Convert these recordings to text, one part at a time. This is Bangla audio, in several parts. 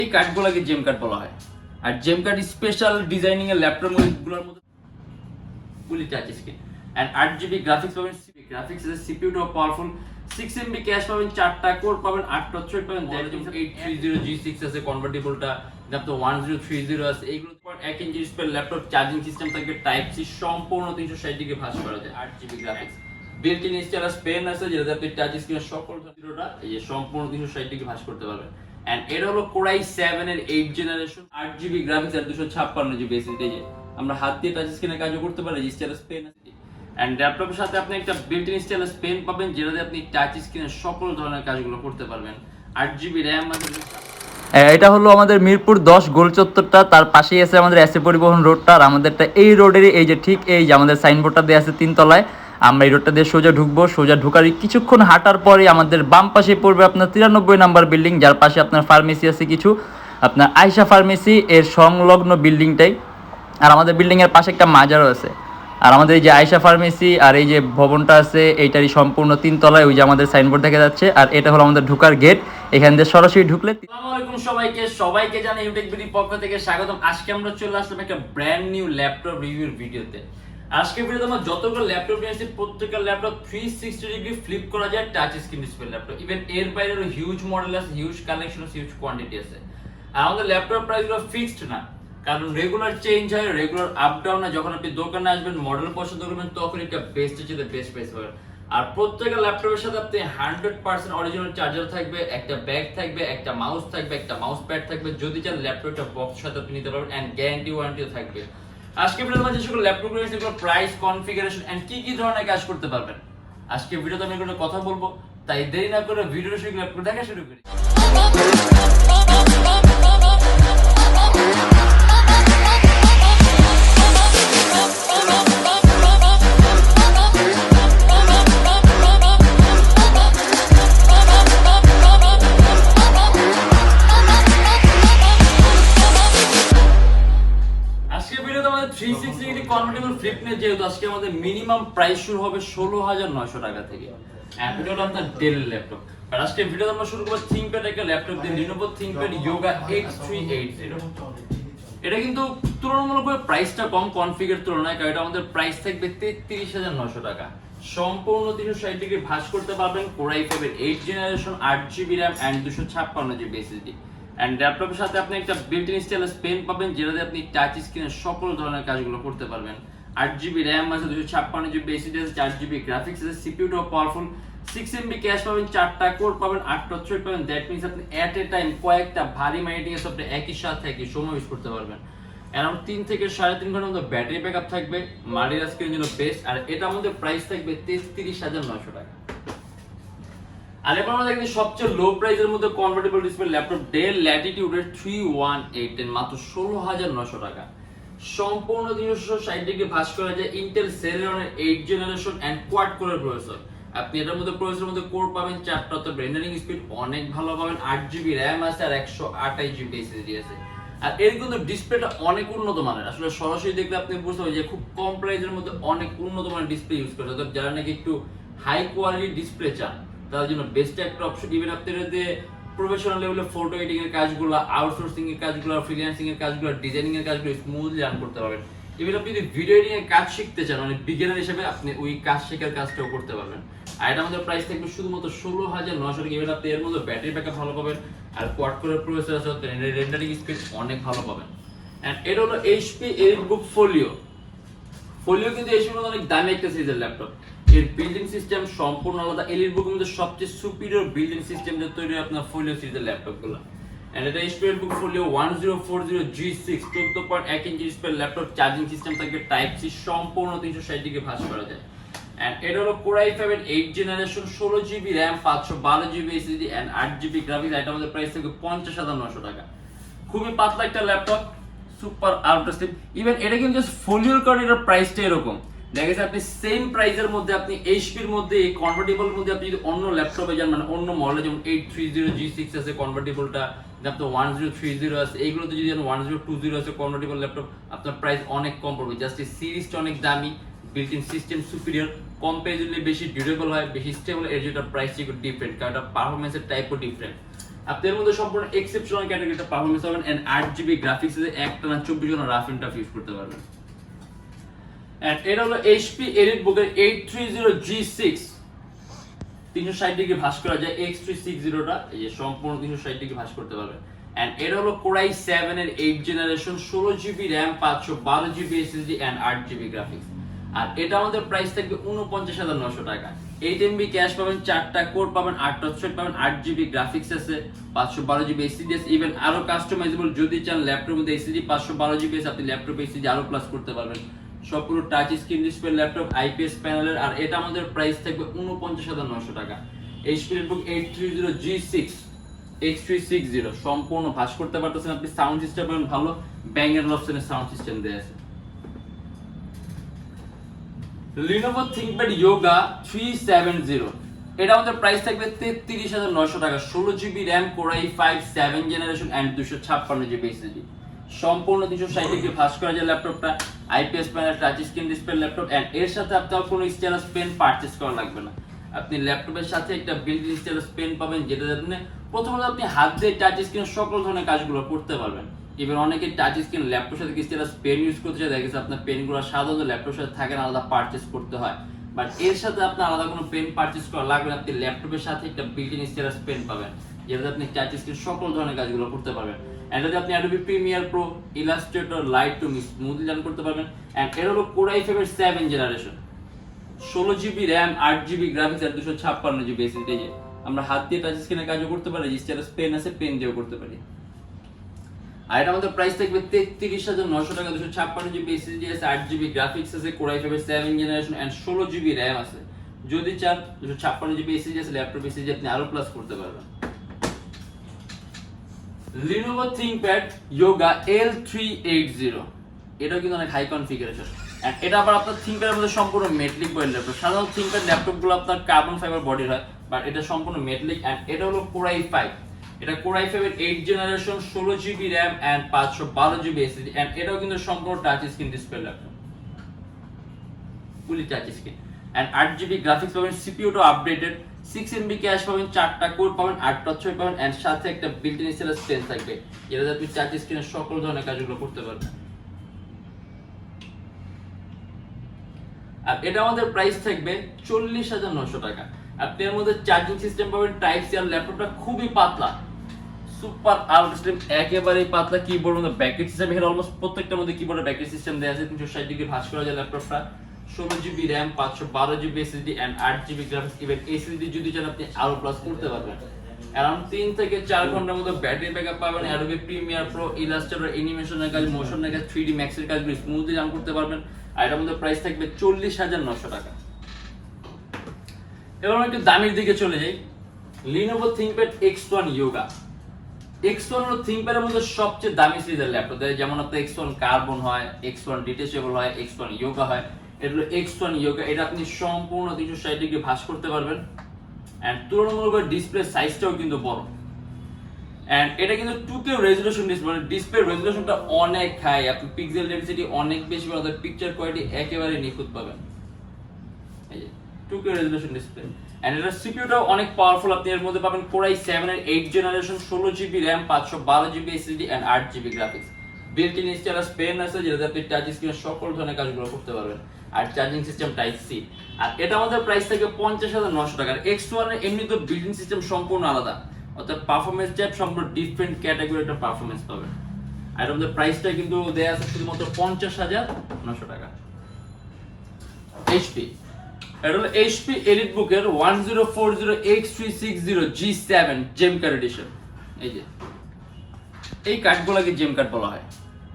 এই কার্ডগুলোকে জেম কার্ড বলা হয়। আর জেম কার্ড স্পেশাল ডিজাইনিং এর ল্যাপটপগুলোর মধ্যে fully touch screen and 8GB graphics পাবেন। গ্রাফিক্স এর সিপিইউটাও পাওয়ারফুল, 6MB ক্যাশ পাবেন, 4টা কোর পাবেন, 8টা থ্রেড পাবেন, 830G6 আছে কনভার্টেবলটা, তারপর 1030 আছে। এইগুলো 1 inch display laptop, charging system থাকবে টাইপ সি, সম্পূর্ণ 360 ডিগ্রি ভাঁজ করা যায়। 8GB graphics, built in stylus pen আছে যেটাতে আপনি টাচ স্ক্রিনের সকল ভিডিওটা এই যে সম্পূর্ণ 360 ডিগ্রি ভাঁজ করতে পারবেন। এন্ড এটা হলো Core i7 এর 8 জেনারেশন, 8GB গ্রাফিক্স আর 256GB এসএসডি। আমরা হাত দিয়ে টাচ স্ক্রিনে কাজও করতে পারি, স্টাইলাস পেন আছে। এন্ড ল্যাপটপের সাথে আপনি একটা বিল্ট ইন স্টাইলাস পেন পাবেন যেটাতে আপনি টাচ স্ক্রিনের সকল ধরনের কাজগুলো করতে পারবেন। 8GB র‍্যাম আছে। এটা হলো আমাদের মিরপুর 10 গোল চত্বরটা, তার পাশেই আছে আমাদের এসএ পরিবহন রোডটা। আর আমাদেরটা এই রোডেরই এই যে ঠিক এই যে আমাদের সাইনবোর্ডটা দেওয়া আছে 3 তলায়। আমরা এই রোডটা দিয়ে সোজা ঢুকবো, সোজা ঢুকার কিছুক্ষণ হাঁটার পরে আমাদের বাম পাশে পড়বে আপনার 93 নাম্বার বিল্ডিং, যার পাশে আপনার ফার্মেসি আছে কিছু, আপনার আয়শা ফার্মেসি এর সংলগ্ন বিল্ডিংটাই। আর আমাদের বিল্ডিংয়ের পাশে একটা মাজারও আছে। আর আমাদের এই যে আয়শা ফার্মেসি আর এই যে ভবনটা আছে এইটারই সম্পূর্ণ 3 তলায় ওই যে আমাদের সাইনবোর্ড দেখা যাচ্ছে। আর এটা হলো আমাদের ঢোকার গেট, এখান দিয়ে সরাসরি ঢুকলে। আসসালামু আলাইকুম সবাইকে জানাই ইউটেক বিডি পক্ষ থেকে স্বাগতম। আজকে আমরা চলে আসলাম একটা ব্র্যান্ড নিউ ল্যাপটপ রিভিউর ভিডিওতে। আজকে ভিডিওতে আমরা যতগুলো ল্যাপটপ নিয়েছি প্রত্যেকটা ল্যাপটপ 360 ডিগ্রি ফ্লিপ করা যায় touch screen display laptop. Even এর বাইরেও হিউজ মডেল আছে, হিউজ কালেকশন আছে, হিউজ কোয়ান্টিটি আছে। আর আমাদের ল্যাপটপ প্রাইসগুলো ফিক্সড না, কারণ রেগুলার চেঞ্জ হয়, রেগুলার আপ ডাউন হয়। যখন আপনি দোকানে আসবেন মডেল পছন্দ করবেন তখন একটা বেস্টের চেয়ে বেস্ট প্রাইস পাবেন। আর প্রত্যেকটা ল্যাপটপের সাথে আপনি 100% অরিজিনাল চার্জার থাকবে, একটা ব্যাগ থাকবে, একটা মাউস থাকবে, একটা মাউস প্যাড থাকবে। যদি চান ল্যাপটপটা বক্স সাথে আপনি নিতে পারবেন এন্ড গ্যারান্টি ওয়ারেন্টিও থাকবে। আজকে ভিডিওতে আমরা যে সকল ল্যাপটপ রয়েছে সেগুলো প্রাইস, কনফিগারেশন এন্ড কি ধরনের কাজ করতে পারবেন আজকে ভিডিওতে আমি এগুলো কথা বলবো। তাই দেরি না করে ভিডিওটা শুরু ল্যাপটপ দেখা শুরু করি। কনভার্টেবল ফ্লিপ নিয়ে যেহেতু আজকে আমাদের মিনিমাম প্রাইস শুরু হবে 16,900 টাকা থেকে। এটা হলো আপনার ডেল ল্যাপটপ। আর আজকে ভিডিওতে আমরা শুরু করব থিংকপ্যাড একটা ল্যাপটপ দিয়ে, Lenovo ThinkPad Yoga X380। এটা কিন্তু তুলনামূলকভাবে প্রাইসটা কম কনফিগার তুলনায়, কারণ এটা আমাদের প্রাইস থাকবে 33,900 টাকা। সম্পূর্ণ 360 ডিগ্রি ভাঁজ করতে পারবেন। Core i5 এর 8 generation, 8GB RAM and 256GB SSD। And ল্যাপটপের সাথে আপনি একটা বিল্ট ইন স্টাইলাস পেন পাবেন যেটাতে আপনি টাচ স্ক্রিনের সকল ধরনের কাজগুলো করতে পারবেন। 8GB RAM আছে, 256GB SSD আছে, 4GB গ্রাফিক্স আছে, সিপিইউটাও পাওয়ারফুল, 6MB ক্যাশ পাবেন, 4টা কোর পাবেন, 8টা থ্রেড পাবেন। দ্যাট মিন্স আপনি এট এ টাইম কয়েকটা ভারী মাইটিং এর সাথে একই সাথে একই সময় ইউজ করতে পারবেন। অ্যারাউন্ড 3 থেকে 3.5 ঘন্টার মতো ব্যাটারি ব্যাকআপ থাকবে, মাল্টি স্ক্রিনের জন্য বেস্ট। আর এটা আমাদের প্রাইস থাকবে 33,900 টাকা। আর এরপর আমরা দেখি সবচেয়ে লো প্রাইসের মধ্যে convertible display laptop del Latitude এর 3180 মাত্র 16,900 টাকা। সম্পূর্ণ 360 ডিগ্রি ভাঁজ করা যায়, ইন্টেল Celeron এর 8 জেনারেশন এন্ড কোয়াড কোরের প্রসেসর। আপনি এটার মধ্যে প্রসেসরের মধ্যে কোর পাবেন 4টা, তো রেন্ডারিং স্পিড অনেক ভালো পাবেন। 8GB RAM আছে আর 128GB SSD আছে। আর এর কিন্তু ডিসপ্লেটা অনেক উন্নত মানের। আসলে সরাসরি দেখলে আপনি বুঝতে পারবেন যে খুব কম প্রাইসের মধ্যে অনেক উন্নত মানের ডিসপ্লে ইউজ করে। অর্থাৎ যারা নাকি একটু হাই কোয়ালিটি ডিসপ্লে চান তার জন্য বেস্ট একটা অপশন। ইভেন আপনারা যে প্রফেশনাল লেভেলে ফটো এডিটিং এর কাজগুলো, আউটসোর্সিং এর কাজগুলো, ফ্রিল্যান্সিং এর কাজগুলো, ডিজাইনিং এর কাজগুলো স্মুথলি রান করতে পারবেন। ইভেন আপনি যদি ভিডিও এডিটিং এর কাজ শিখতে চান, মানে বিগিনার হিসেবে আপনি ওই কাজ শেখার কাজটাও করতে পারবেন। আর এটা আমাদের প্রাইস থাকবে শুধুমাত্র 16,900 টাকা। ইভেন আপনি এর মধ্যে ব্যাটারি ব্যাকআপ ভালো পাবেন আর কোয়াড কোরের প্রসেসর আছে, রেন্ডারিং স্পিড অনেক ভালো পাবেন। এন্ড এটা হলো HP EliteBook Folio। কিন্তু এই সময় অনেক দামি একটা সিরিজের ল্যাপটপ। এর বিল্ডিং সিস্টেম সম্পূর্ণ আলাদা। EliteBook এর মধ্যে সবচেয়ে সুপিরিয়র বিল্ডিং সিস্টেম দিয়ে তৈরি আপনার Folio সিরিজের ল্যাপটপগুলো। এন্ড এটা HP EliteBook Folio 1040G6 14.1 ইঞ্চি ডিসপ্লে ল্যাপটপ, চার্জিং সিস্টেম থাকবে টাইপ সি, সম্পূর্ণ 360 ডিগ্রি ভাঁজ করা যায়। এন্ড এটা হলো Core i5 এর 8 generation, 16GB RAM, 512GB SSD and 8GB graphics. এটা আমাদের প্রাইস থাকবে 50,900 টাকা। খুবই পাতলা একটা laptop, super ultra slim. Even এটা কিন্তু জাস্ট ফোলিওর কারণে এটার প্রাইসটা এরকম। দেখা গেছে আপনি সেম প্রাইসের মধ্যে আপনি এইচপির মধ্যে এই কনভার্টেবলের মধ্যে আপনি যদি অন্য ল্যাপটপে যান, মানে অন্য মডেল যেমন 830G6 আছে কনভার্টেবলটা, আপনার 1030 আছে, এইগুলোতে যদি 1020 আছে কনভার্টেবল ল্যাপটপ, আপনার প্রাইস অনেক কম পড়বে। জাস্ট এই সিরিজটা অনেক দামি, built in system superior, comparatively বেশি ডিউরেবল হয়, বেশি স্টেবল। এর যেটা প্রাইস একটু ডিফারেন্ট, কারণ এটা পারফরম্যান্সের টাইপও ডিফারেন্ট। আপনি এর মধ্যে সম্পূর্ণ এক্সেপশনাল ক্যাটাগরিটা পারফরম্যান্স পাবেন এন্ড 8GB গ্রাফিক্স এর একটানা 24 ঘন্টা রাফ এন্ড টাফ ইউজ করতে পারবেন। এন্ড এটা হলো HP EliteBook এর 830G6 360 ডিগ্রি ভাঁজ করা যায় X360 টা, এই যে সম্পূর্ণ 360 ডিগ্রি ভাঁজ করতে পারবেন। এন্ড এটা হলো Core i7 এর 8 generation 16GB RAM 512GB SSD and 8GB graphics. আর এটা আমাদের প্রাইস থাকবে 49900 টাকা। 8MB ক্যাশ পাবেন, 4টা কোর পাবেন, 8টা থ্রেড পাবেন, 8GB গ্রাফিক্স আছে, 512GB SSD আছে, ইভেন আরো কাস্টমাইজেবল যদি চান ল্যাপটপের মধ্যে SSD 512GB আছে, আপনি ল্যাপটপে SSD আরো প্লাস করতে পারবেন। সম্পূর্ণ touch screen display laptop IPS প্যানেলের। আর এটা আমাদের প্রাইস থাকবে 49900 টাকা। HP EliteBook 830G6 X360 সম্পূর্ণ ভাঁজ করতে পারতেছেন আপনি। সাউন্ড সিস্টেম পাবেন ভালো, Bang & Olufsen সাউন্ড সিস্টেম দেয়া আছে। Lenovo ThinkPad Yoga 370 এটা আমাদের প্রাইস থাকবে 33900 টাকা। 16GB RAM Core i5 7 generation and 256GB SSD সম্পূর্ণ 360 ডিগ্রি ভাঁজ করা যায় ল্যাপটপটা, IPS panel, touch screen display laptop. And এর সাথে আপনার কোনো স্টাইলাস পেন পারচেজ করা লাগবে না। আপনি ল্যাপটপের সাথে একটা বিল্ট ইন স্টাইলাস পেন পাবেন, যেটা আপনি প্রথমত আপনি হাত দিয়ে টাচ স্ক্রিন সকল ধরনের কাজগুলো করতে পারবেন। ইভেন অনেকে টাচ স্ক্রিন ল্যাপটপের সাথে স্টাইলাস পেন ইউজ করতে চায়, দেখা গেছে আপনার পেনগুলো সাধারণত ল্যাপটপের সাথে থাকে না, আলাদা পারচেজ করতে হয়। বাট এর সাথে আপনার আলাদা কোনো পেন পারচেজ করা লাগবে না, আপনি ল্যাপটপের সাথে একটা বিল্ট ইন স্টাইলাস পেন পাবেন, যেটাতে আপনি টাচ স্ক্রিন সকল ধরনের কাজগুলো করতে পারবেন। এটাতে আপনি Adobe Premiere Pro, Illustrator, Lightroom smoothly run করতে পারবেন। এন্ড এটা হলো Core i5 এর 7 generation 16GB RAM 8GB graphics আর 256GB SSD। আমরা হাত দিয়ে টাচ স্ক্রিনে কাজও করতে পারি, স্টাইলাস পেন আছে, পেন দিয়েও করতে পারি। আর এটা আমাদের প্রাইস থাকবে 33900 টাকা। 256GB SSD আছে, 8GB গ্রাফিক্স আছে, Core i5 এর 7 জেনারেশন এন্ড 16GB RAM আছে। যদি চান 256GB SSD আছে, ল্যাপটপ SSD আপনি আরো প্লাস করতে পারবেন। Lenovo ThinkPad Yoga L380 এটাও কিন্তু অনেক হাই কনফিগারেশন। এন্ড এটা আবার আপনার ThinkPad এর মধ্যে সম্পূর্ণ মেটালিক বডি ল্যাপটপ। সাধারণত ThinkPad ল্যাপটপগুলো আপনার কার্বন ফাইবার বডির হয়, বাট এটা সম্পূর্ণ মেটালিক। এন্ড এটা হলো Core i5, এটা Core i5 এর 8 generation 16GB RAM and 512GB SSD। And এটাও কিন্তু সম্পূর্ণ touch screen display laptop, fully touch screen. And 8GB graphics পাবেন, সিপিইউটা আপডেটেড, 6MB ক্যাশ পাবেন, 4টা কোর পাবেন, 8টা থ্রেড পাবেন এন্ড সাথে একটা বিল্ট ইন স্টাইলাস পেন থাকবে, যেটাতে আপনি টাচ স্ক্রিনে সকল ধরনের কাজগুলো করতে পারবেন। আর এটা আমাদের প্রাইস থাকবে 40900 টাকা। আপনি এর মধ্যে চার্জিং সিস্টেম পাবেন টাইপ সি, আর ল্যাপটপটা খুবই পাতলা, সুপার আলট্রা স্লিম, একেবারেই পাতলা। কিবোর্ড মধ্যে ব্যাকেট সিস্টেম, এখানে অলমোস্ট প্রত্যেকটার মধ্যে কিবোর্ডে ব্যাকেট সিস্টেম দেয়া আছে। 360 ডিগ্রি ভাঁজ করা যায় ল্যাপটপটা, 16GB RAM 512GB SSD and 8GB graphics. Even SSD যদি চান আপনি আরো প্লাস করতে পারবেন। অ্যারাউন্ড 3 থেকে 4 ঘন্টার মতো ব্যাটারি ব্যাকআপ পাবেন। Adobe Premiere Pro, Illustrator, অ্যানিমেশনের কাজ, মোশনের কাজ, 3D Max এর কাজগুলো স্মুথলি রান করতে পারবেন। আর এটার মধ্যে প্রাইস থাকবে 40900 টাকা। এবার আমরা একটু দামের দিকে চলে যাই। Lenovo ThinkPad X1 Yoga X1 হলো ThinkPad এর মধ্যে সবচেয়ে দামি সিরিজের ল্যাপটপ। যেমন আপনার X1 কার্বন হয়, X1 ডিটেচেবল হয়, X1 Yoga হয়। এটা হলো X1 Yoga, এটা আপনি সম্পূর্ণ 360 ডিগ্রি ভাঁজ করতে পারবেন। এন্ড তুলনামূলকভাবে ডিসপ্লে সাইজটাও কিন্তু বড়। এন্ড এটা কিন্তু 2K রেজোলিউশন ডিসপ্লে, ডিসপ্লে রেজোলিউশনটা অনেক হাই, আপনি পিক্সেল ডেনসিটি অনেক বেশি পাবেন, অর্থাৎ পিকচার কোয়ালিটি একেবারে নিখুঁত পাবেন। এই যে 2K রেজোলিউশন ডিসপ্লে। এন্ড এটার সিপিইউটাও অনেক পাওয়ারফুল, আপনি এর মধ্যে পাবেন Core i7 এর 8 generation 16GB RAM 512GB SSD and 8GB graphics. Built in stylus pen আছে, যেটাতে আপনি টাচ স্ক্রিনে সকল ধরনের কাজগুলো করতে পারবেন। আর চার্জিং সিস্টেম টাইপ সি। আর এটা আমাদের প্রাইস থেকে 50900 টাকা। X1 এর এমনি তো বিল্ট ইন সিস্টেম সম্পূর্ণ আলাদা, অর্থাৎ পারফরম্যান্স টাইপ সম্পূর্ণ ডিফারেন্ট ক্যাটাগরির একটা পারফরম্যান্স পাবেন। আর আমাদের প্রাইসটা কিন্তু দেয়া আছে শুধুমাত্র 50900 টাকা। HP, এটা হলো HP EliteBook এর 1040X360 G7 জেম কার্ড এডিশন। এই যে এই কার্ডগুলোকে জেম কার্ড বলা হয়।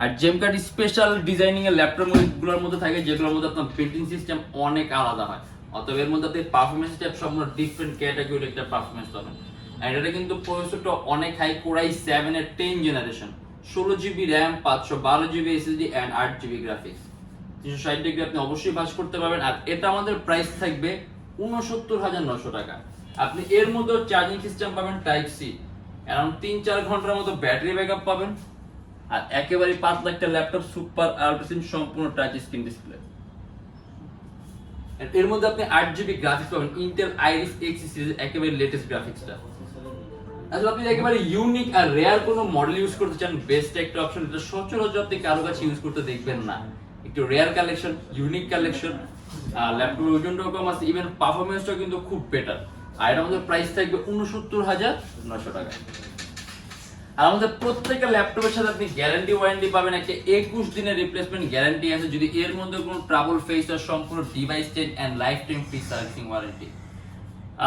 আর জেম কার্ড স্পেশাল ডিজাইনিং এর ল্যাপটপগুলোর মধ্যে থাকে, যেগুলোর মধ্যে আপনার প্রিন্টিং সিস্টেম অনেক আলাদা হয়। অতএব এর মধ্যে আপনি পারফরম্যান্স টাইপ সম্পূর্ণ ডিফারেন্ট ক্যাটাগরির একটা পারফরম্যান্স পাবেন। আর এটা কিন্তু প্রসেসরটা অনেক হাই, Core i7 এর 10 generation 16GB RAM 512GB SSD and 8GB graphics. 360 degree আপনি অবশ্যই ভাঁজ করতে পারবেন। আর এটা আমাদের প্রাইস থাকবে 69900 টাকা। আপনি এর মধ্যে চার্জিং সিস্টেম পাবেন টাইপ সি, অ্যারাউন্ড 3-4 ঘন্টার মতো ব্যাটারি ব্যাকআপ পাবেন। আর একেবারে পাতলা একটা ল্যাপটপ, সুপার আলট্রা স্লিম, সম্পূর্ণ টাচ স্ক্রিন ডিসপ্লে। এর মধ্যে আপনি 8GB গ্রাফিক্স পাবেন, Intel Iris Xe সিরিজ একেবারে লেটেস্ট গ্রাফিক্সটা। আসলে আপনি একেবারে ইউনিক আর রেয়ার কোনো মডেল ইউজ করতে চান, বেস্ট একটা অপশন। এটা সচরাচর আপনি কারো কাছে ইউজ করতে দেখবেন না। একটু রেয়ার কালেকশন, ইউনিক কালেকশন, ল্যাপটপের ওজনটাও কম আছে, ইভেন পারফরমেন্সটাও কিন্তু খুব বেটার। আর এটা আমাদের প্রাইস থাকবে 69,900 টাকা। আর আমাদের প্রত্যেকটা ল্যাপটপের সাথে আপনি গ্যারান্টি ওয়ারেন্টি পাবেন, একটা 21 দিনের রিপ্লেসমেন্ট গ্যারান্টি আছে। যদি এর মধ্যে কোনো ট্রাবল ফেস হয়, সম্পূর্ণ device change and lifetime free servicing warranty.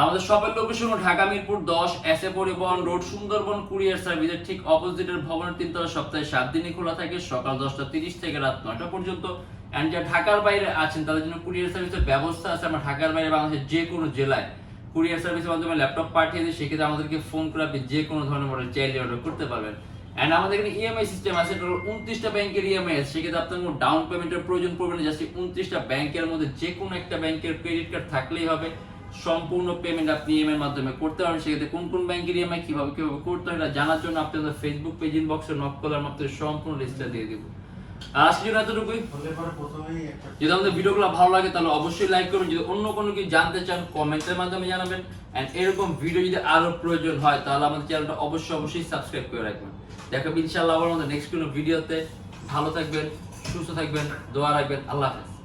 আমাদের শপের লোকেশন হলো Dhaka Mirpur 10, SA Paribahan road, Sundarban courier সার্ভিসের ঠিক অপোজিটের ভবনের 3 তলা। সপ্তাহে 7 দিনই খোলা থাকে, সকাল 10:30 থেকে রাত 9টা পর্যন্ত। এন্ড যারা ঢাকার বাইরে আছেন তাদের জন্য কুরিয়ার সার্ভিসের ব্যবস্থা আছে। আমরা ঢাকার বাইরে বাংলাদেশের যে কোনো জেলায় কুরিয়ার সার্ভিসের মাধ্যমে ল্যাপটপ পাঠিয়ে দিই, সেক্ষেত্রে আমাদেরকে ফোন করে আপনি যে কোনো ধরনের মডেল চাইলে অর্ডার করতে পারবেন। এন্ড আমাদের এখানে ইএমআই সিস্টেম আছে, টোটাল 29টা ব্যাংকের ইএমআই আছে। সেক্ষেত্রে আপনার কোনো ডাউন পেমেন্টের প্রয়োজন পড়বে না, জাস্ট 29টা ব্যাংকের মধ্যে যে কোনো একটা ব্যাংকের ক্রেডিট কার্ড থাকলেই হবে। সম্পূর্ণ পেমেন্ট আপনি ইএমআই এর মাধ্যমে করতে পারবেন। সেক্ষেত্রে কোন কোন ব্যাংকের ইএমআই কিভাবে করতে হয় এটা জানার জন্য আপনাদের ফেসবুক পেজ ইনবক্সে নক করলে আমি আপনাদের সম্পূর্ণ লিস্টটা দিয়ে দেব। আর আজকের জন্য এতটুকুই। যদি আমাদের ভিডিওগুলো ভালো লাগে তাহলে অবশ্যই লাইক করবেন। যদি অন্য কোনো কিছু জানতে চান কমেন্টের মাধ্যমে জানাবেন। এন্ড এরকম ভিডিও যদি আরো প্রয়োজন হয় তাহলে আমাদের চ্যানেলটা অবশ্যই সাবস্ক্রাইব করে রাখবেন। দেখা হবে ইনশাআল্লাহ আবার আমাদের নেক্সট কোনো ভিডিওতে। ভালো থাকবেন, সুস্থ থাকবেন, দোয়া রাখবেন। আল্লাহ হাফেজ।